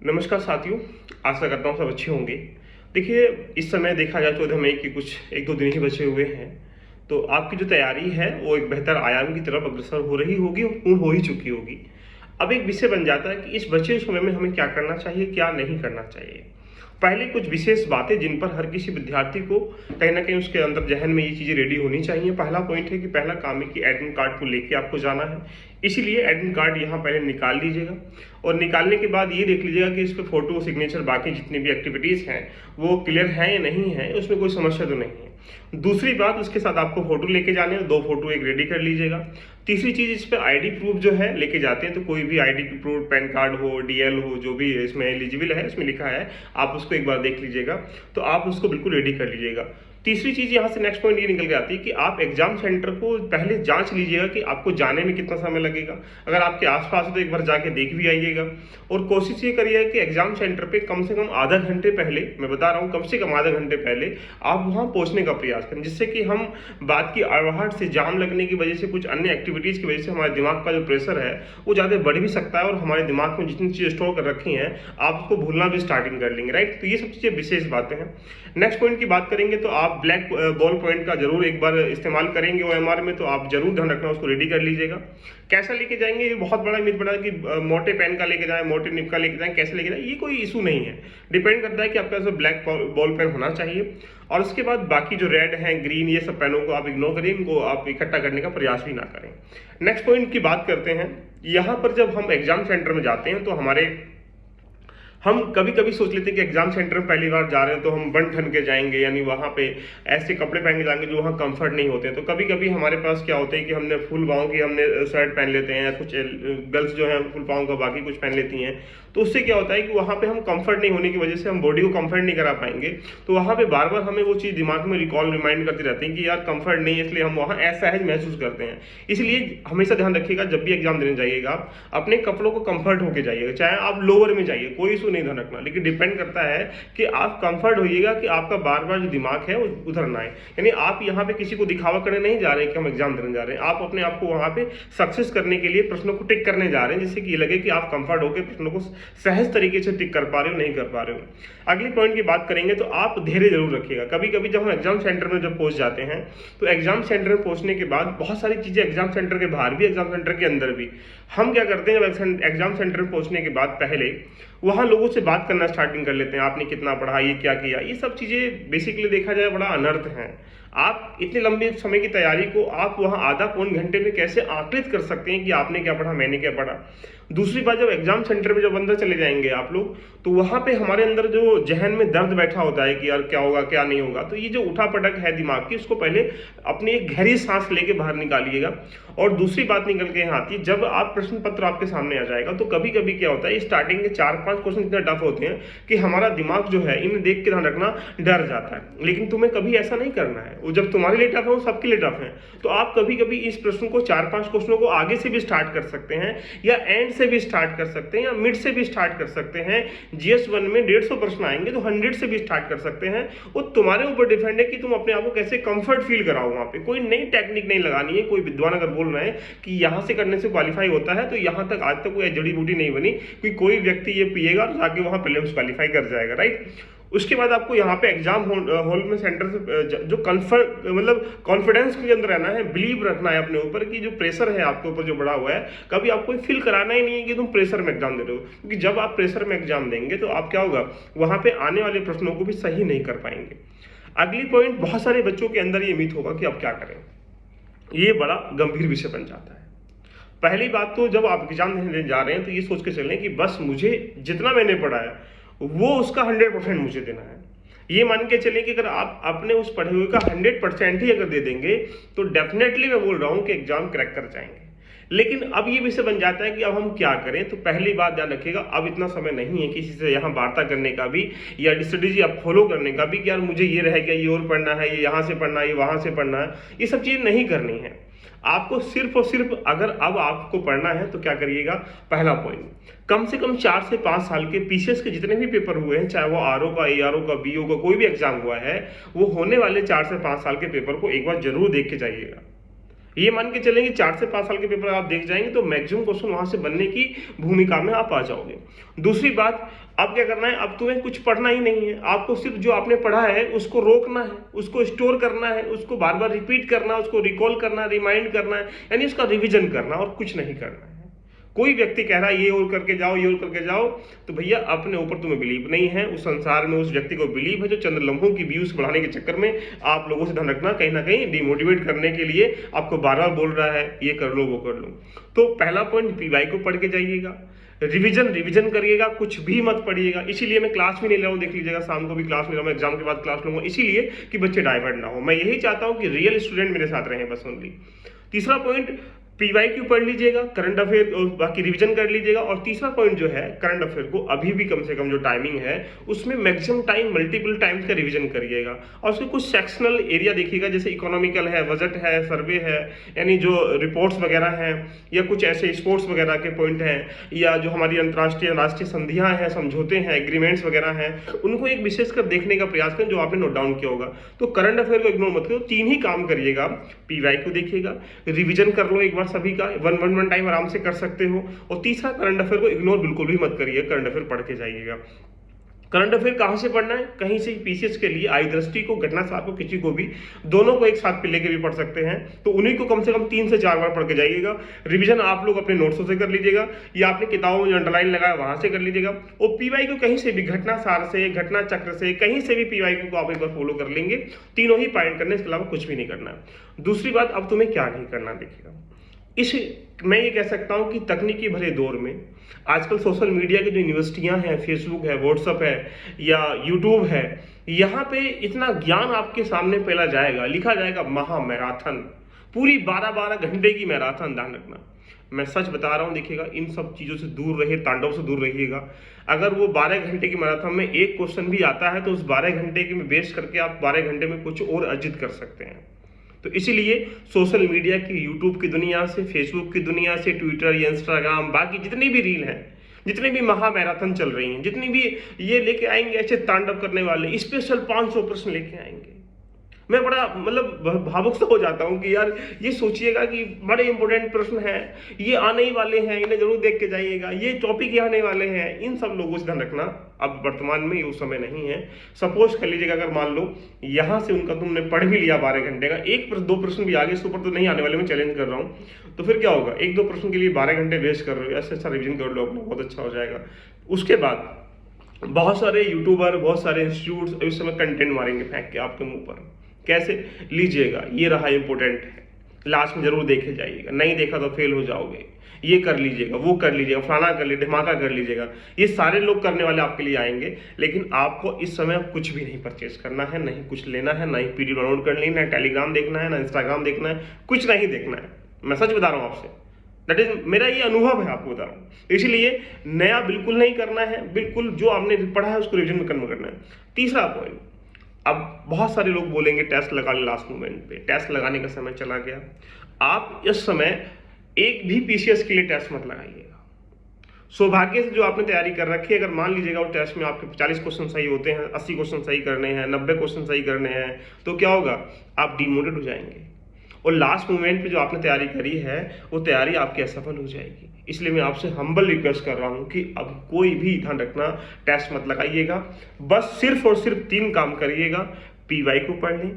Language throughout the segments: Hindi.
नमस्कार साथियों, आशा करता हूँ सब अच्छे होंगे। देखिए, इस समय देखा जाए 14 मई के कुछ 1-2 दिन ही बचे हुए हैं, तो आपकी जो तैयारी है वो एक बेहतर आयाम की तरफ अग्रसर हो रही होगी और पूर्ण हो ही चुकी होगी। अब एक विषय बन जाता है कि इस बचे हुए समय में हमें क्या करना चाहिए, क्या नहीं करना चाहिए। पहले कुछ विशेष बातें जिन पर हर किसी विद्यार्थी को कहीं न कहीं उसके अंदर ज़हन में ये चीज़ें रेडी होनी चाहिए। पहला पॉइंट है कि पहला काम है कि एडमिट कार्ड को लेके आपको जाना है। इसीलिए एडमिट कार्ड यहाँ पहले निकाल लीजिएगा और निकालने के बाद ये देख लीजिएगा कि इस पे फ़ोटो, सिग्नेचर, बाकी जितनी भी एक्टिविटीज़ हैं, वो क्लियर हैं या नहीं है, उसमें कोई समस्या तो नहीं है। दूसरी बात, उसके साथ आपको फ़ोटो लेके जाने हैं, 2 फ़ोटो एक रेडी कर लीजिएगा। तीसरी चीज़, इस पे आईडी प्रूफ जो है लेके जाते हैं, तो कोई भी आईडी प्रूफ, पैन कार्ड हो, डीएल हो, जो भी इसमें एलिजिबल है, इसमें लिखा है, आप उसको एक बार देख लीजिएगा, तो आप उसको बिल्कुल रेडी कर लीजिएगा। तीसरी चीज़ यहाँ से नेक्स्ट पॉइंट ये निकल के आती है कि आप एग्जाम सेंटर को पहले जांच लीजिएगा कि आपको जाने में कितना समय लगेगा। अगर आपके आसपास है तो एक बार जाके देख भी आइएगा और कोशिश ये करिए कि एग्जाम सेंटर पे कम से कम आधा घंटे पहले, मैं बता रहा हूँ कम से कम आधा घंटे पहले आप वहाँ पहुँचने का प्रयास करें, जिससे कि हम बात की आहट से, जाम लगने की वजह से, कुछ अन्य एक्टिविटीज़ की वजह से हमारे दिमाग का जो प्रेशर है वो ज़्यादा बढ़ भी सकता है और हमारे दिमाग में जितनी चीज़ें स्टोर कर रखी हैं आप उसको भूलना भी स्टार्टिंग कर लेंगे, राइट। तो ये सब चीज़ें विशेष बातें हैं। नेक्स्ट पॉइंट की बात करेंगे तो आप ब्लैक बॉल पॉइंट का जरूर एक बार इस्तेमाल करेंगे ओएमआर में, तो आप जरूर ध्यान रखना, उसको रेडी कर लीजिएगा। कैसा लेके जाएंगे, ये बहुत बड़ा मिथ बना कि मोटे पेन का लेके जाएं, मोटे निब का लेके जाएं, कैसे लेके जाएं, ये कोई इशू नहीं है। डिपेंड करता है कि आपके पास ब्लैक बॉल पेन होना चाहिए। और उसके बाद बाकी जो रेड है, ग्रीन, ये सब पेनों को आप इग्नोर करिए, इनको आप इकट्ठा करने का प्रयास भी ना करें। नेक्स्ट पॉइंट की बात करते हैं। यहाँ पर जब हम एग्जाम सेंटर में जाते हैं तो हम कभी कभी सोच लेते हैं कि एग्जाम सेंटर में पहली बार जा रहे हैं तो हम बन ठन के जाएंगे, यानी वहाँ पे ऐसे कपड़े पहन के जाएंगे जो वहाँ कंफर्ट नहीं होते हैं। तो कभी कभी हमारे पास क्या होता है कि हमने फुल बाहों की हमने शर्ट पहन लेते हैं, या कुछ गर्ल्स जो है फुल बाहों का बाकी कुछ पहन लेती हैं। तो उससे क्या होता है कि वहाँ पे हम कंफर्ट नहीं होने की वजह से हम बॉडी को कंफर्ट नहीं करा पाएंगे। तो वहाँ पे बार बार हमें वो चीज़ दिमाग में रिमाइंड करती रहती है कि यार कंफर्ट नहीं है, इसलिए हम वहाँ असहज महसूस करते हैं। इसलिए हमेशा ध्यान रखिएगा, जब भी एग्जाम देने जाइएगा आप अपने कपड़ों को कंफर्ट होकर जाइएगा, चाहे आप लोअर में जाइए, कोई इशू नहीं, ध्यान रखना। लेकिन डिपेंड करता है कि आप कंफर्ट होइएगा कि आपका बार बार जो दिमाग है वो उधर ना आए। यानी आप यहाँ पे किसी को दिखावा करने नहीं जा रहे हैं कि हम एग्जाम देने जा रहे हैं, आप अपने आप को वहाँ पे सक्सेस करने के लिए प्रश्नों को टिक करने जा रहे हैं, जिससे कि ये लगे कि आप कंफर्ट होकर प्रश्नों को सहज तरीके से टिक कर पा रहे हो, नहीं कर पा रहे हो। अगली पॉइंट की बात करेंगे तो आप धैर्य जरूर रखिएगा। कभी कभी जब हम एग्जाम सेंटर में जब पहुंच जाते हैं तो एग्जाम सेंटर में पहुंचने के बाद बहुत सारी चीजें एग्जाम सेंटर के बाहर भी, एग्जाम सेंटर के अंदर भी, हम क्या करते हैं जब एग्जाम सेंटर में पहुंचने के बाद पहले वहाँ लोगों से बात करना स्टार्टिंग कर लेते हैं, आपने कितना पढ़ा, ये क्या किया। ये सब चीज़ें बेसिकली देखा जाए बड़ा अनर्थ है। आप इतने लंबे समय की तैयारी को आप वहाँ आधा पौन घंटे में कैसे आकलित कर सकते हैं कि आपने क्या पढ़ा, मैंने क्या पढ़ा। दूसरी बात, जब एग्जाम सेंटर में जब अंदर चले जाएंगे आप लोग, तो वहाँ पे हमारे अंदर जो जहन में दर्द बैठा होता है कि यार क्या होगा क्या नहीं होगा, तो ये जो उठा पटक है दिमाग की, उसको पहले अपनी एक गहरी सांस लेके बाहर निकालिएगा। और दूसरी बात निकल के यहाँ आती है, जब आप प्रश्न पत्र आपके सामने आ जाएगा तो कभी कभी क्या होता है, स्टार्टिंग के 4-5 क्वेश्चन इतने टफ होते हैं कि हमारा दिमाग जो है इन्हें देख के ध्यान रखना डर जाता है। लेकिन तुम्हें कभी ऐसा नहीं करना है, वो जब तुम्हारे लिए टफ है वो सबके लिए टफ है। तो आप कभी कभी इस प्रश्न को 4-5 क्वेश्चनों को आगे से भी स्टार्ट कर सकते हैं, या एंड से भी स्टार्ट कर सकते हैं, या मिड से भी स्टार्ट कर सकते हैं। GS1 में 150 प्रश्न आएंगे तो 100 से भी स्टार्ट कर सकते हैं। वो तुम्हारे ऊपर डिपेंड है कि तुम अपने आप को कैसे कंफर्ट फील कराओ। वहाँ पे कोई नई टेक्निक नहीं लगानी है। कोई विद्वान अगर बोल रहे हैं कि यहाँ से करने से क्वालिफाई होता है, तो यहाँ तक आज तक कोई जड़ी बूटी नहीं बनी कि कोई व्यक्ति ये पिएगा और जाके वहाँ प्रीलिम्स क्वालिफाई कर जाएगा, राइट। उसके बाद आपको यहाँ पे एग्जाम हॉल में सेंटर से जो कॉन्फिडेंस के अंदर रहना है, बिलीव रखना है अपने ऊपर कि जो प्रेशर है आपके ऊपर जो बड़ा हुआ है, कभी आपको फील कराना ही नहीं है कि तुम प्रेशर में एग्जाम दे रहे हो। क्योंकि जब आप प्रेशर में एग्जाम देंगे तो आप क्या होगा, वहाँ पे आने वाले प्रश्नों को भी सही नहीं कर पाएंगे। अगली पॉइंट, बहुत सारे बच्चों के अंदर ये मिथ होगा कि अब क्या करें, ये बड़ा गंभीर विषय बन जाता है। पहली बात तो जब आप एग्जाम देने जा रहे हैं तो ये सोच के चलें कि बस मुझे जितना मैंने पढ़ा है वो उसका 100% मुझे देना है। ये मान के चलें कि अगर आप अपने उस पढ़े हुए का 100% ही अगर दे देंगे तो डेफिनेटली मैं बोल रहा हूं कि एग्जाम क्रैक कर जाएंगे। लेकिन अब ये विषय बन जाता है कि अब हम क्या करें। तो पहली बात ध्यान रखिएगा, अब इतना समय नहीं है किसी से यहाँ वार्ता करने का भी, या स्ट्रेटेजी आप फॉलो करने का भी कि यार मुझे ये रह गया, ये और पढ़ना है, ये यहाँ से पढ़ना है, ये वहाँ से पढ़ना है। ये सब चीज़ें नहीं करनी है आपको। सिर्फ और सिर्फ अगर अब आपको पढ़ना है तो क्या करिएगा, पहला पॉइंट, कम से कम 4 से 5 साल के पीसीएस के जितने भी पेपर हुए हैं, चाहे वो आरओ का, एआरओ का, बीओ का, कोई भी एग्जाम हुआ है, वो होने वाले 4 से 5 साल के पेपर को एक बार जरूर देख के जाइएगा। ये मान के चलेंगे 4 से 5 साल के पेपर आप देख जाएंगे तो मैक्सिमम क्वेश्चन वहां से बनने की भूमिका में आप आ जाओगे। दूसरी बात, अब क्या करना है, अब तुम्हें कुछ पढ़ना ही नहीं है, आपको सिर्फ जो आपने पढ़ा है उसको रोकना है, उसको स्टोर करना है, उसको बार बार रिपीट करना, उसको रिकॉल करना, रिमाइंड करना है, यानी उसका रिविजन करना, और कुछ नहीं करना है। कोई व्यक्ति कह रहा है ये और करके जाओ, ये और करके जाओ, तो भैया अपने ऊपर तुम्हें बिलीव नहीं है, उस संसार में उस व्यक्ति को बिलीव है जो चंद लम्हों की व्यूज बढ़ाने के चक्कर में आप लोगों से ध्यान रखना कहीं ना कहीं डिमोटिवेट करने के लिए आपको बार बार बोल रहा है ये कर लो वो कर लो। तो पहला पॉइंट, पीवाई को पढ़ के जाइएगा, रिवीजन करिएगा, कुछ भी मत पढ़िएगा। इसीलिए मैं क्लास भी नहीं ले रहा हूँ, देख लीजिएगा शाम को भी क्लास ले रहा हूँ, एग्जाम के बाद क्लास लूंगा, इसीलिए कि बच्चे डाइवर्ट ना हो। मैं यही चाहता हूँ कि रियल स्टूडेंट मेरे साथ रहें बस ओनली। तीसरा पॉइंट, पीवाईक्यू पढ़ लीजिएगा, करंट अफेयर और बाकी रिवीजन कर लीजिएगा। और तीसरा पॉइंट जो है, करंट अफेयर को अभी भी कम से कम जो टाइमिंग है उसमें मैक्सिमम टाइम मल्टीपल टाइम्स का रिवीजन करिएगा, और उसके कुछ सेक्शनल एरिया देखिएगा, जैसे इकोनॉमिकल है, बजट है, सर्वे है, यानी जो रिपोर्ट्स वगैरह हैं, या कुछ ऐसे स्पोर्ट्स वगैरह के पॉइंट हैं, या जो हमारी अंतर्राष्ट्रीय राष्ट्रीय संधियां हैं, समझौते हैं, एग्रीमेंट्स वगैरह हैं, उनको एक विशेषकर देखने का प्रयास करें जो आपने नोट डाउन किया होगा। तो करंट अफेयर को इग्नोर मत करो, 3 ही काम करिएगा, पीवाईक्यू देखिएगा, रिवीजन कर लो एक बार सभी का, वन टाइम आराम से कर सकते हो, और तीसरा करंट अफेयर को इग्नोर बिल्कुल भी मत करिए, करंट अफेयर पढ़ के जाइएगा। करंट अफेयर कहां से पढ़ना है, कहीं से पीसीएस के लिए आई दृष्टि को, घटना साहब को, किसी को भी, दोनों को एक साथ पे लेके भी पढ़ सकते हैं, तो उन्हीं को कम से कम 3 से 4 बार पढ़ के जाइएगा। रिवीजन आप लोग अपने नोट्सों से कर लीजिएगा, या आपने किताबों में अंडरलाइन लगाया वहां से कर लीजिएगा, और पीवाई को कहीं से भी, घटना सार से, घटना चक्र से, कहीं से भी पीवाई को आप एक बार फॉलो कर लेंगे। तीनों ही पॉइंट करने, इसके अलावा कुछ भी नहीं करना है। दूसरी बात, अब तुम्हें क्या नहीं करना, देखिएगा, मैं ये कह सकता हूं कि तकनीकी भरे दौर में आजकल सोशल मीडिया की जो यूनिवर्सिटियां हैं, फेसबुक है, व्हाट्सएप है, या यूट्यूब है, यहाँ पे इतना ज्ञान आपके सामने फैला जाएगा, लिखा जाएगा महा मैराथन, पूरी 12-12 घंटे की मैराथन। ध्यान रखना, मैं सच बता रहा हूँ, देखिएगा, इन सब चीजों से दूर रहिए, तांडव से दूर रहिएगा। अगर वो 12 घंटे की मैराथन में एक क्वेश्चन भी आता है तो उस 12 घंटे के में वेस्ट करके आप 12 घंटे में कुछ और अर्जित कर सकते हैं। तो इसीलिए सोशल मीडिया की, यूट्यूब की दुनिया से, फेसबुक की दुनिया से, ट्विटर या इंस्टाग्राम, बाकी जितनी भी रील हैं, जितनी भी महा मैराथन चल रही हैं, जितनी भी ये लेके आएंगे ऐसे तांडव करने वाले, स्पेशल 500 प्रश्न लेके आएंगे। मैं बड़ा मतलब भावुक सा हो जाता हूँ कि यार ये सोचिएगा कि बड़े इंपॉर्टेंट प्रश्न हैं, ये आने ही वाले हैं, इन्हें जरूर देख के जाइएगा, ये टॉपिक ये आने वाले हैं। इन सब लोगों से ध्यान रखना, अब वर्तमान में ये समय नहीं है। सपोज कर लीजिएगा, अगर मान लो यहाँ से उनका तुमने पढ़ भी लिया 12 घंटे का, 1-2 प्रश्न भी आगे, इसके ऊपर तो नहीं आने वाले, मैं चैलेंज कर रहा हूँ, तो फिर क्या होगा, 1-2 प्रश्न के लिए 12 घंटे वेस्ट कर रहे हो, ऐसे अच्छा रिविजन कर लो अपना, बहुत अच्छा हो जाएगा। उसके बाद बहुत सारे यूट्यूबर, बहुत सारे इंस्टीट्यूट इस समय कंटेंट मारेंगे फेंक के आपके मुंह पर। कैसे लीजिएगा, ये रहा इंपोर्टेंट है, लास्ट में जरूर देखे जाइएगा, नहीं देखा तो फेल हो जाओगे, ये कर लीजिएगा, वो कर लीजिएगा, फलाना कर लीजिएगा, धमाका कर लीजिएगा। ये सारे लोग करने वाले आपके लिए आएंगे, लेकिन आपको इस समय कुछ भी नहीं परचेज करना है, नहीं कुछ लेना है, नहीं पीडीएफ डाउनलोड करनी है, ना टेलीग्राम देखना है, ना इंस्टाग्राम देखना है, कुछ नहीं देखना है। मैं सच बता रहा हूँ आपसे, दैट इज मेरा ये अनुभव है, आपको बता रहा हूँ। इसलिए नया बिल्कुल नहीं करना है, बिल्कुल जो आपने पढ़ा है उसको रिविजन में कन्वर्ट करना है। तीसरा पॉइंट, अब बहुत सारे लोग बोलेंगे टेस्ट लगा ले लास्ट मोमेंट पे, टेस्ट लगाने का समय चला गया। आप इस समय एक भी पीसीएस के लिए टेस्ट मत लगाइएगा। सौभाग्य से जो आपने तैयारी कर रखी है, अगर मान लीजिएगा वो टेस्ट में आपके 40 क्वेश्चन सही होते हैं, 80 क्वेश्चन सही करने हैं, 90 क्वेश्चन सही करने हैं, तो क्या होगा, आप डिमोटिवेट हो जाएंगे, और लास्ट मोमेंट पे जो आपने तैयारी करी है वो तैयारी आपकी असफल हो जाएगी। इसलिए मैं आपसे हम्बल रिक्वेस्ट कर रहा हूं कि अब कोई भी ध्यान रखना, टेस्ट मत लगाइएगा, बस सिर्फ और सिर्फ 3 काम करिएगा, पीवाई को पढ़ लें,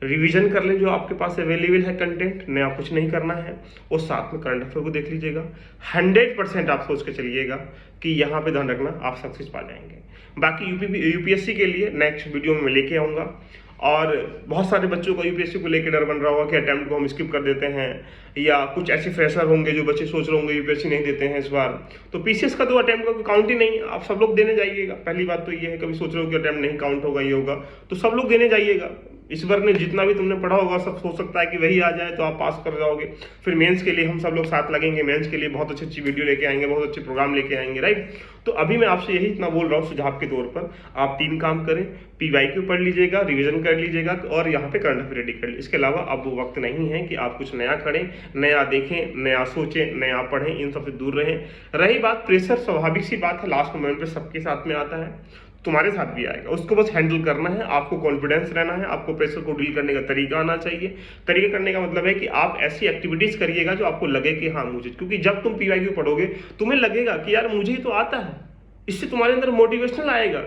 रिवीजन कर लें जो आपके पास अवेलेबल है कंटेंट, नया कुछ नहीं करना है, और साथ में करंट अफेयर को देख लीजिएगा। 100% आप सोच के चलिएगा कि यहाँ पे ध्यान रखना आप सक्सेस पा जाएंगे। बाकी यूपीएससी के लिए नेक्स्ट वीडियो में मैं लेके आऊँगा, और बहुत सारे बच्चों को यूपीएससी को लेकर डर बन रहा होगा कि अटेम्प्ट को हम स्किप कर देते हैं, या कुछ ऐसे फ्रेशर होंगे जो बच्चे सोच रहे होंगे यूपीएससी नहीं देते हैं इस बार, तो पीसीएस का तो अटेम्प्ट का काउंट ही नहीं, आप सब लोग देने जाइएगा। पहली बात तो ये है, कभी सोच रहे हो कि अटेम्प्ट नहीं काउंट होगा, ये होगा, तो सब लोग देने जाइएगा। इस बार ने जितना भी तुमने पढ़ा होगा सब हो सकता है कि वही आ जाए, तो आप पास कर जाओगे। फिर मेंस के लिए हम सब लोग साथ लगेंगे, मेंस के लिए बहुत अच्छी अच्छी वीडियो लेके आएंगे, बहुत अच्छे प्रोग्राम लेके आएंगे, राइट। तो अभी मैं आपसे यही इतना बोल रहा हूँ सुझाव के तौर पर, आप 3 काम करें, पीवाईक्यू पढ़ लीजिएगा, रिवीजन कर लीजिएगा, और यहाँ पे करंट अफेयर रेडी कर लीजिए। इसके अलावा अब वो वक्त नहीं है कि आप कुछ नया करें, नया देखें, नया सोचें, नया पढ़ें, इन सबसे दूर रहें। रही बात प्रेशर, स्वाभाविक सी बात है, लास्ट मोमेंट पे सबके साथ में आता है, तुम्हारे साथ भी आएगा, उसको बस हैंडल करना है। आपको कॉन्फिडेंस रहना है, आपको प्रेशर को डील करने का तरीका आना चाहिए। तरीका करने का मतलब है कि आप ऐसी एक्टिविटीज करिएगा जो आपको लगे कि हाँ मुझे, क्योंकि जब तुम पीवाईक्यू पढ़ोगे तुम्हें लगेगा कि यार मुझे ही तो आता है, इससे तुम्हारे अंदर मोटिवेशनल आएगा।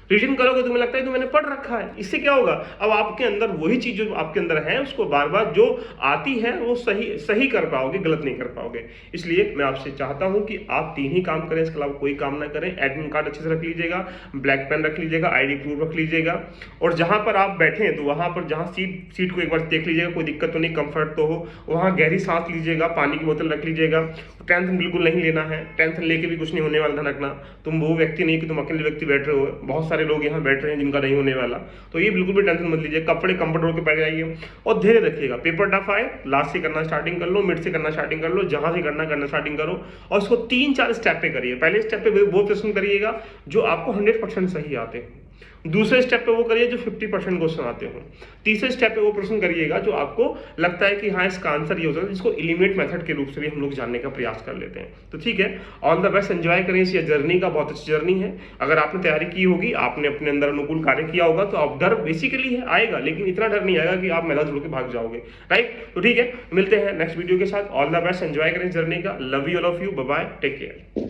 रीडिंग करोगे तुम्हें लगता है तो मैंने पढ़ रखा है, इससे क्या होगा, अब आपके अंदर वही चीज जो आपके अंदर है उसको बार बार जो आती है वो सही सही कर पाओगे, गलत नहीं कर पाओगे। इसलिए मैं आपसे चाहता हूं कि आप 3 ही काम करें, इसके अलावा कोई काम ना करें। एडमिट कार्ड अच्छे से रख लीजिएगा, ब्लैक पेन रख लीजिएगा, आईडी प्रूफ रख लीजिएगा, और जहां पर आप बैठे हैं तो वहां पर जहां सीट को एक बार देख लीजिएगा, कोई दिक्कत तो नहीं, कंफर्ट तो हो। वहां गहरी सांस लीजिएगा, पानी की बोतल रख लीजिएगा। टेंशन बिल्कुल नहीं लेना है, टेंशन लेके भी कुछ नहीं होने वाला, ध्यान रखना। तुम वो व्यक्ति नहीं कि तुम अकेले व्यक्ति बैठ रहे हो, बहुत सारे लोग यहाँ बैठ रहे हैं जिनका नहीं होने वाला, तो ये बिल्कुल भी टेंशन मत लीजिए। कपड़े कंफर्ट होकर बैठ जाइए और धैर्य रखिएगा। पेपर टफ आए, लास्ट से करना स्टार्टिंग कर लो, मिड से करना स्टार्टिंग कर लो, जहां से करना स्टार्टिंग करो, और इसको 3-4 स्टेप पे करिए। पहले स्टेप पे वो प्रश्न करिएगा जो आपको 100% सही आते हैं। दूसरे स्टेप पे वो करिए जो 50% क्वेश्चन आते हो। तीसरे स्टेप पे वो प्रश्न करिएगा जो आपको लगता है कि हाँ इसका आंसर ये हो सकता है, जिसको एलिमिनेट मेथड के रूप से भी हम लोग जानने का प्रयास कर लेते हैं। तो ठीक है, ऑल द बेस्ट, एंजॉय करें इस जर्नी का, बहुत अच्छी जर्नी है। अगर आपने तैयारी की होगी, आपने अपने अंदर अनुकूल कार्य किया होगा, तो आप डर बेसिकली है आएगा, लेकिन इतना डर नहीं आएगा कि आप मैदान छोड़ के भाग जाओगे, राइट। तो ठीक है, मिलते हैं नेक्स्ट वीडियो के साथ। ऑल द बेस्ट, एंजॉय करें इस जर्नी का। Love you all of you, bye bye, take care.